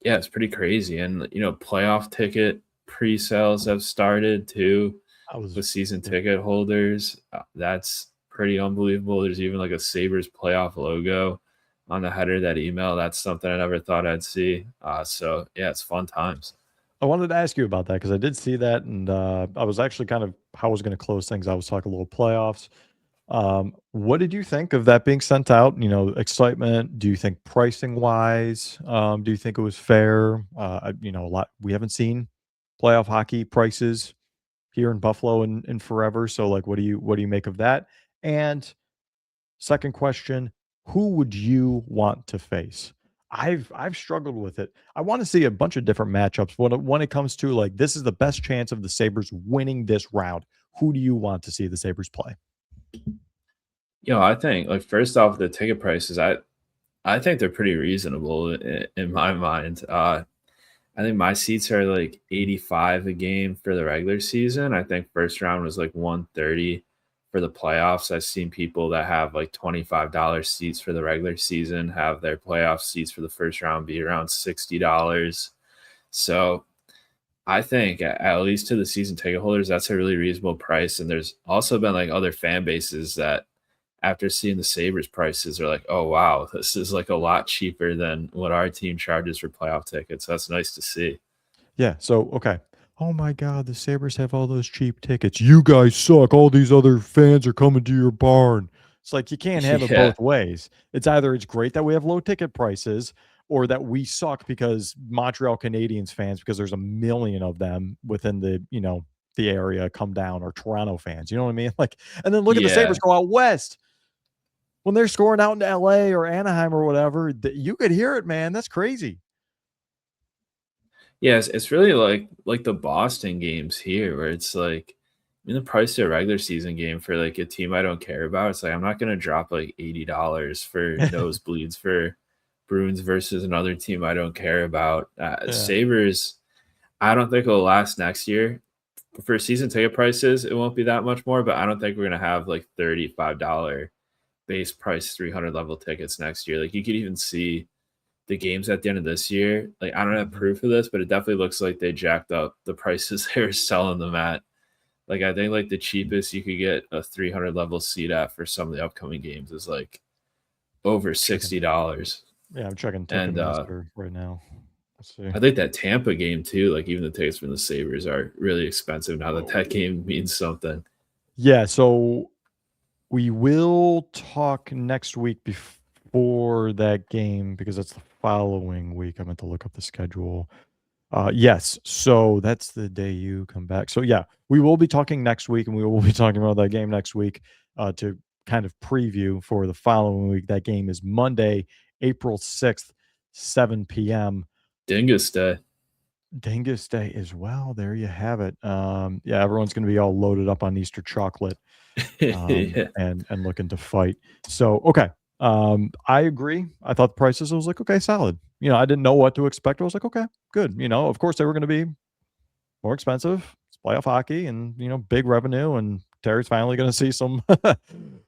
yeah, it's pretty crazy. And playoff ticket pre-sales have started too I was with season ticket holders. That's pretty unbelievable. There's even like a Sabres playoff logo on the header of that email. That's something I never thought I'd see. So yeah, it's fun times. I wanted to ask you about that because I did see that, and I was actually kind of how I was going to close things. I was talking a little playoffs. What did you think of that being sent out? Excitement. Do you think pricing wise, do you think it was fair? A lot. We haven't seen playoff hockey prices here in Buffalo in forever. So, like, what do you make of that? And second question, who would you want to face? I've struggled with it. I want to see a bunch of different matchups. When it comes to like this is the best chance of the Sabres winning this round. Who do you want to see the Sabres play? I think like first off, the ticket prices, I think they're pretty reasonable in my mind. I think my seats are like 85 a game for the regular season. I think first round was like 130 for the playoffs. I've seen people that have like $25 seats for the regular season have their playoff seats for the first round be around $60. So I think at least to the season ticket holders, that's a really reasonable price. And there's also been like other fan bases that after seeing the Sabres prices are like, oh wow, this is like a lot cheaper than what our team charges for playoff tickets. That's nice to see. Yeah. So okay. Oh my God, the Sabres have all those cheap tickets. You guys suck. All these other fans are coming to your barn. It's like you can't have it Yeah. both ways. It's either it's great that we have low ticket prices or that we suck because Montreal Canadiens fans, because there's a million of them within the area come down, or Toronto fans. You know what I mean? Like, and then look at the Sabres Yeah. go out west when they're scoring out in LA or Anaheim or whatever. You could hear it, man. That's crazy. Yes, it's really like the Boston games here where it's like the price of a regular season game for like a team I don't care about. It's like I'm not gonna drop like $80 for nosebleeds for Bruins versus another team I don't care about. Yeah. Sabres, I don't think it'll last next year. For season ticket prices, it won't be that much more, but I don't think we're gonna have like $35 base price 300 level tickets next year. Like you could even see the games at the end of this year. Like I don't have Mhm. proof of this, but it definitely looks like they jacked up the prices they were selling them at. Like I think like the cheapest you could get a 300 level seat at for some of the upcoming games is like over Checking. $60. Yeah, I'm checking And Ticketmaster right now. Let's see. I think that Tampa game too, like even the tickets from the Sabres are really expensive now that that Oh. game means something. Yeah, so we will talk next week before that game because that's the following week. I meant to look up the schedule. Yes, so that's the day you come back. So yeah, we will be talking next week, and we will be talking about that game next week to kind of preview for the following week. That game is Monday, April 6th, 7 p.m. Dingus Day. Dingus Day as well. There you have it. Yeah, everyone's going to be all loaded up on Easter chocolate Yeah. and looking to fight. So okay, I agree. I thought the prices. I was like, okay, solid. I didn't know what to expect. I was like, okay, good. Of course they were going to be more expensive. It's playoff hockey, and big revenue. And Terry's finally going to see some,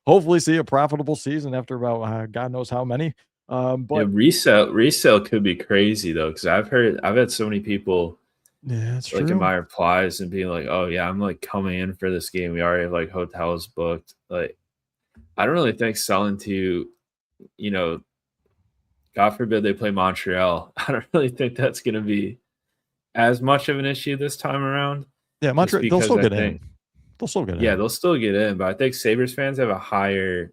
hopefully, see a profitable season after about God knows how many. Yeah, But resale could be crazy though, because I've had so many people yeah, it's like in true. my replies and being like, "Oh yeah, I'm like coming in for this game. We already have like hotels booked." Like, I don't really think selling to, you know, God forbid they play Montreal. I don't really think that's going to be as much of an issue this time around, Yeah, just Montreal, they'll because still I get in. think, They'll still get yeah, in. they'll still get in, but I think Sabres fans have a higher,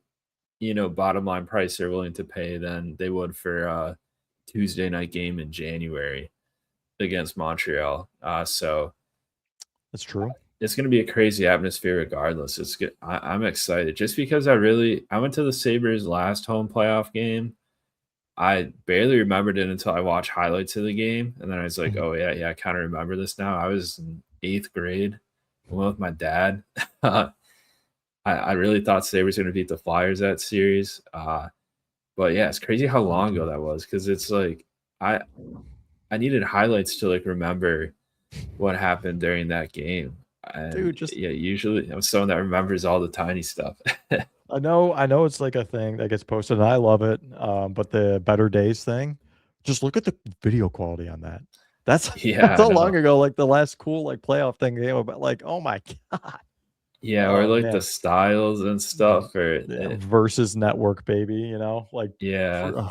bottom line price they're willing to pay than they would for a Tuesday night game in January against Montreal. So That's true. it's going to be a crazy atmosphere regardless. It's good. I'm excited just because I went to the Sabres last home playoff game. I barely remembered it until I watched highlights of the game, and then I was like, Mhm. "Oh yeah, I kind of remember this now." I was in 8th grade. I went with my dad. I really thought Sabres were going to beat the Flyers that series. But yeah, it's crazy how Me long ago too. that was because it's like I I needed highlights to like remember what happened during that game. And Dude, just yeah, usually I'm someone that remembers all the tiny stuff. I know it's like a thing that gets posted, and I love it. But the Better Days thing, just look at the video quality on that. That's Yeah, that's I how long know. ago, like the last cool like playoff thing came about. Like, oh my god, Yeah, or oh like the man, styles and yeah, stuff, or yeah, versus network, baby. Like yeah. for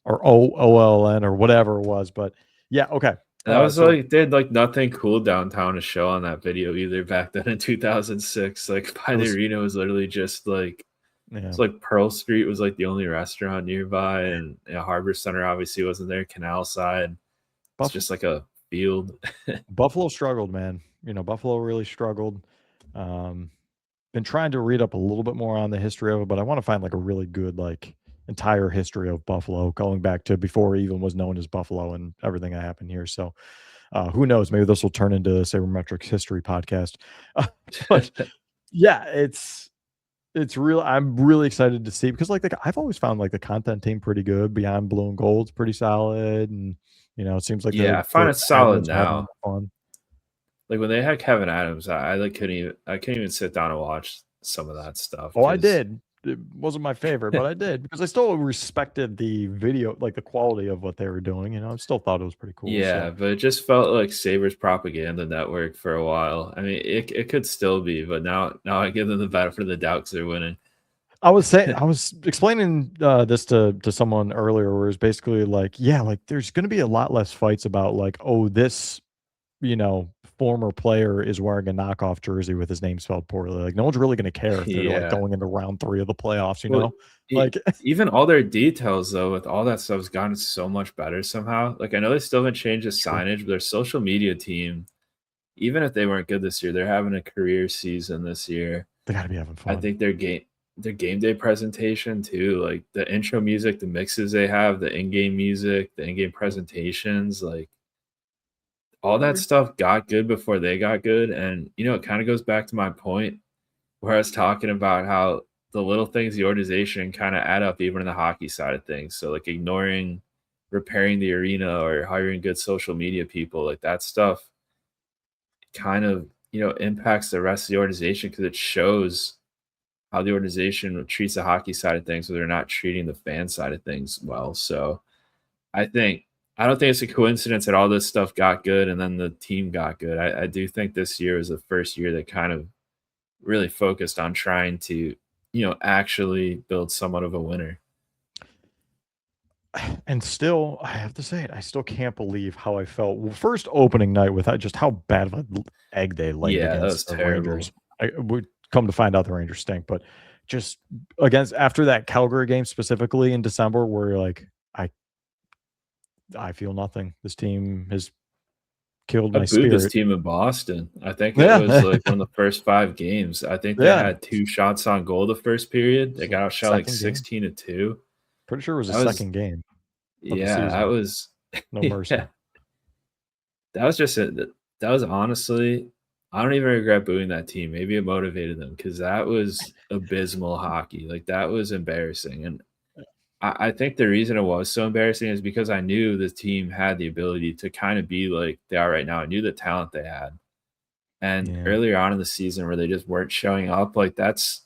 or OLN or whatever it was. But yeah, okay. That was So like they had like nothing cool downtown to show on that video either back then in 2006. Like by it the was arena was literally just like yeah, it's like Pearl Street was like the only restaurant nearby, and Harbor Center obviously wasn't there. Canal Side, it's Buff just like a field. Buffalo struggled, man. Buffalo really struggled. Um, been trying to read up a little bit more on the history of it, but I want to find like a really good like entire history of Buffalo going back to before it even was known as Buffalo and everything that happened here. So who knows? Maybe this will turn into a Sabremetrix history podcast. But yeah, it's real. I'm really excited to see because like I've always found like the content team pretty good. Beyond Blue and Gold's pretty solid, and it seems like Yeah, the I find the it solid admins are having now. fun. Like when they had Kevin Adams, I like couldn't even sit down and watch some of that stuff Oh, I because did. It wasn't my favorite, but I did because I still respected the video, like the quality of what they were doing. I still thought it was pretty cool. So yeah, but it just felt like Sabres propaganda network for a while. I mean, it could still be, but now I give them the benefit of the doubt because they're winning. I was explaining this to someone earlier, where it's basically like, yeah, like there's going to be a lot less fights about like, oh, this you know, former player is wearing a knockoff jersey with his name spelled poorly. Like, no one's really gonna care if they're, like, Yeah. going into round 3 of the playoffs, you Well, know? Like even all their details though, with all that stuff's gotten so much better somehow. Like I know they still haven't changed the True. signage, but their social media team, even if they weren't good this year, they're having a career season this year. They gotta be having I fun. think their game day presentation too, like the intro music, the mixes they have, the in-game music, the in-game presentations, like all that Agree. stuff got good before they got good. And it kind of goes back to my point where I was talking about how the little things the organization kind of add up even in the hockey side of things. So like ignoring repairing the arena or hiring good social media people, like that stuff kind of, impacts the rest of the organization because it shows how the organization treats the hockey side of things, so they're not treating the fan side of things well. So I think I don't think it's a coincidence that all this stuff got good and then the team got good. I do think this year was the first year that kind of really focused on trying to, actually build somewhat of a winner. And still, I have to say it, I still can't believe how I felt. Well, first opening night with just how bad of an egg they laid Yeah, that was against the Rangers. terrible. I would come to find out the Rangers stink, but just against after that Calgary game specifically in December, where like I I feel nothing. This team has killed I my booed this spirit. team in Boston. I think it was Yeah. like one of the first 5 games. I think they Yeah. had 2 shots on goal the first period. They It's the got outshot like second game. 16-2. Pretty sure it was the That was second game of the yeah, that season. was No yeah. mercy. That was just that was honestly I don't even regret booing that team. Maybe it motivated them because that was abysmal hockey. Like that was embarrassing. And I think the reason it was so embarrassing is because I knew the team had the ability to kind of be like they are right now. I knew the talent they had. And Yeah, earlier on in the season where they just weren't showing up, like that's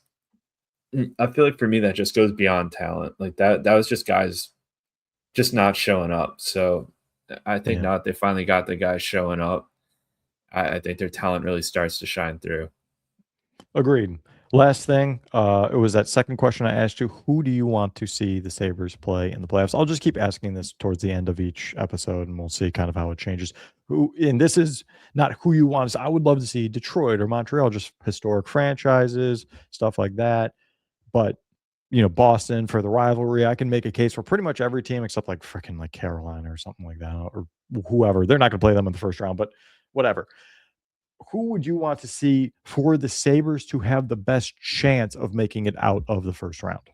I feel like for me that just goes beyond talent. Like that was just guys just not showing up. So I think yeah. now that they finally got the guys showing up, I think their talent really starts to shine through. Agreed. Last thing, it was that second question I asked you. Who do you want to see the Sabres play in the playoffs? I'll just keep asking this towards the end of each episode, and we'll see kind of how it changes. Who, and this is not who you want to see. I would love to see Detroit or Montreal, just historic franchises, stuff like that. But Boston for the rivalry, I can make a case for pretty much every team except like freaking like Carolina or something like that, or whoever. They're not going to play them in the first round, but whatever. Who would you want to see for the Sabres to have the best chance of making it out of the first round?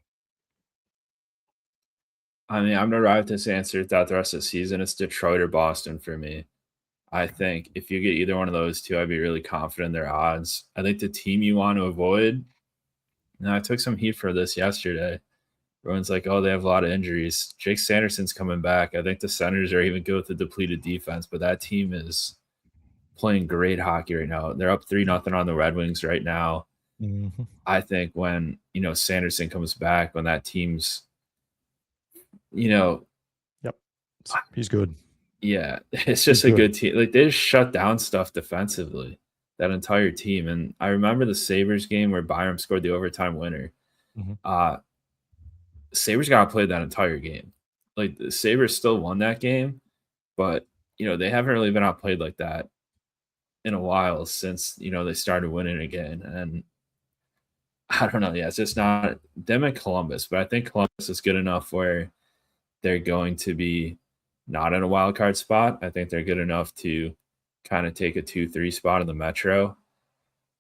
I mean, I'm gonna ride with this answer throughout the rest of the season. It's Detroit or Boston for me. I think if you get either one of those two, I'd be really confident in their odds. I think the team you want to avoid, and I took some heat for this yesterday. Everyone's like, oh, they have a lot of injuries. Jake Sanderson's coming back. I think the Senators are even good with the depleted defense, but that team is playing great hockey right now. They're up 3-0 on the Red Wings right now. Mhm. I think when, Sanderson comes back, when that team's, you know, Yep. He's good. yeah, it's He's just a good. good team. Like they just shut down stuff defensively, that entire team. And I remember the Sabres game where Byram scored the overtime winner. Mhm. Uh Sabres got to play that entire game. Like the Sabres still won that game, but they haven't really been outplayed like that in a while since they started winning again. And I don't know. Yeah, it's just not them and Columbus, but I think Columbus is good enough where they're going to be not in a wild card spot. I think they're good enough to kind of take a 2-3 spot in the Metro.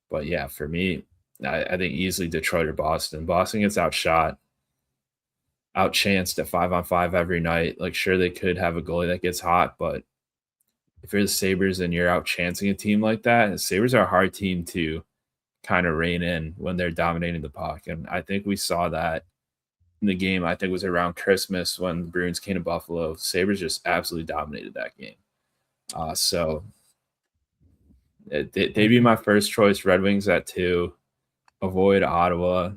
But yeah, for me, I think easily Detroit or Boston. Boston gets outshot, outchanced at 5-on-5 every night. Like, sure, they could have a goalie that gets hot, but if you're the Sabres and you're outchancing a team like that, the Sabres are a hard team to kind of rein in when they're dominating the puck. And I think we saw that in the game. I think it was around Christmas when the Bruins came to Buffalo. Sabres just absolutely dominated that game. So they'd be my first choice. Red Wings at 2. Avoid Ottawa.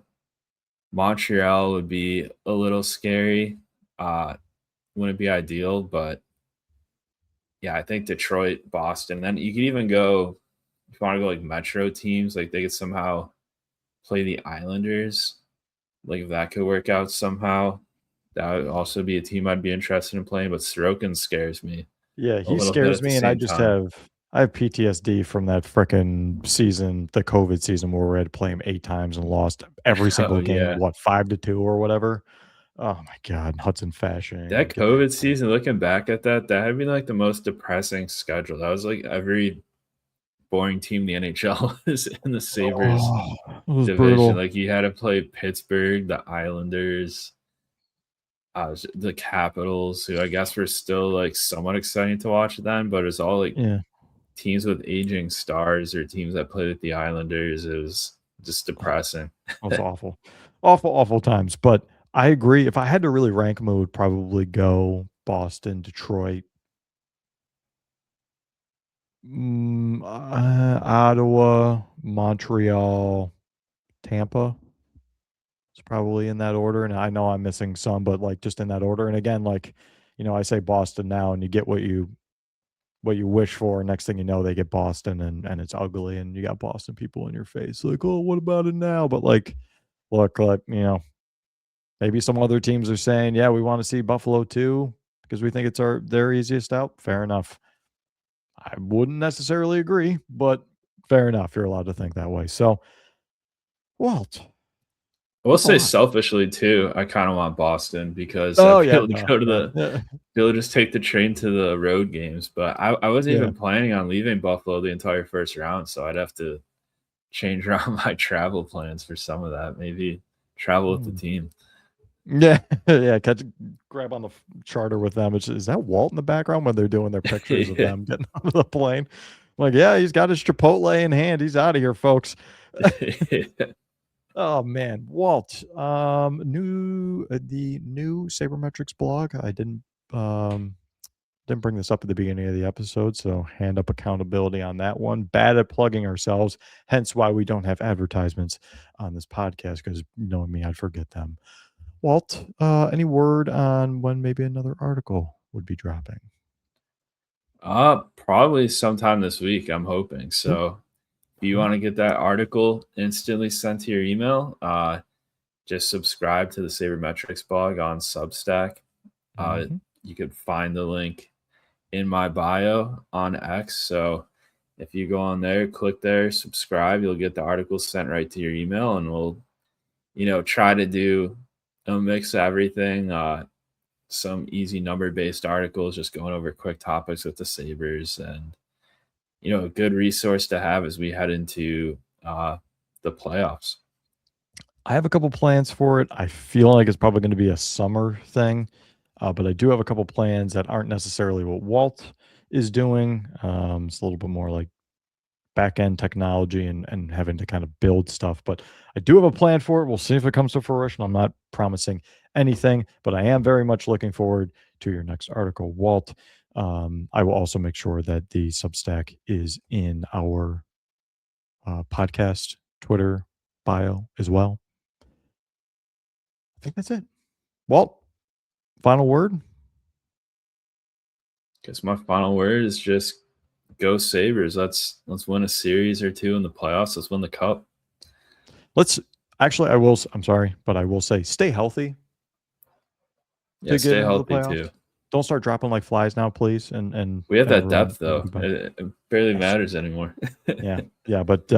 Montreal would be a little scary. Wouldn't be ideal, but yeah, I think Detroit, Boston. Then you could even go if you want to go like Metro teams, like they could somehow play the Islanders. Like if that could work out somehow, that would also be a team I'd be interested in playing. But Sorokin scares me Yeah, a he little bit scares at the me, and same time. I have PTSD from that frickin' season, the COVID season where we had to play him 8 times and lost every Oh single game, yeah, what, 5-2 or whatever? Oh my god, Hudson Fasching, that COVID season. Looking back at that, that had been like the most depressing schedule. That was like every boring team in the NHL is in the Sabres oh, it was division. brutal. Like you had to play Pittsburgh, the Islanders, the Capitals, who I guess were still like somewhat exciting to watch then, but it's all like Yeah. teams with aging stars or teams that played with the Islanders. It was just depressing. That was awful. Awful, awful times, but I agree, if I had to really rank them, it would probably go Boston, Detroit, Ottawa, Montreal, Tampa. It's probably in that order, and I know I'm missing some, but, like, just in that order, and again, like, I say Boston now, and you get what you wish for, and next thing you know, they get Boston, and it's ugly, and you got Boston people in your face, like, "Oh, what about it now?" But, like, look, like, maybe some other teams are saying, "Yeah, we wanna see Buffalo too, because we think it's their easiest out." Fair enough. I wouldn't necessarily agree, but fair enough, you're allowed to think that way. So, Walt, I will that's a say lot. selfishly too, I kind of want Boston because Oh, I'd be yeah, able to no, go to yeah, the yeah, be able to just take the train to the road games. But I wasn't yeah, even planning on leaving Buffalo the entire first round, so I'd have to change around my travel plans for some of that. Maybe travel with the mm. team. Yeah, yeah, grab on the charter with them. Is that Walt in the background when they're doing their pictures of Yeah. them getting on the plane? I'm like, yeah, he's got his Chipotle in hand. He's out of here, folks. Oh man, Walt. The new Sabremetrix blog. I didn't bring this up at the beginning of the episode, so hand up accountability on that one. Bad at plugging ourselves, hence why we don't have advertisements on this podcast. Because knowing me, I'd forget them. Walt, any word on when maybe another article would be dropping? Probably sometime this week, I'm hoping. Cool. So if you Cool. want to get that article instantly sent to your email, just subscribe to the Sabermetrics blog on Substack. Mhm. You could find the link in my bio on X. So if you go on there, click there, subscribe, you'll get the article sent right to your email, and we'll, try to do a mix of everything. Some easy number based articles, just going over quick topics with the Sabres, and a good resource to have as we head into the playoffs. I have a couple plans for it. I feel like it's probably going to be a summer thing, but I do have a couple plans that aren't necessarily what Walt is doing. It's a little bit more like back end technology and having to kind of build stuff. But I do have a plan for it. We'll see if it comes to fruition. I'm not promising anything, but I am very much looking forward to your next article, Walt. I will also make sure that the Substack is in our podcast Twitter bio as well. I think that's it. Walt, final word? Guess my final word is just go Sabres. Let's win a series or two in the playoffs. Let's win the cup. Let's actually, I'm sorry, but I will say stay healthy Yeah, to get stay into the healthy playoffs. too. Don't start dropping like flies now, please. And We have that everyone, depth though. everybody. It barely Yes. matters anymore. Yeah. But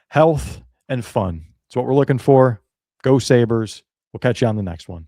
health and fun. It's what we're looking for. Go Sabres. We'll catch you on the next one.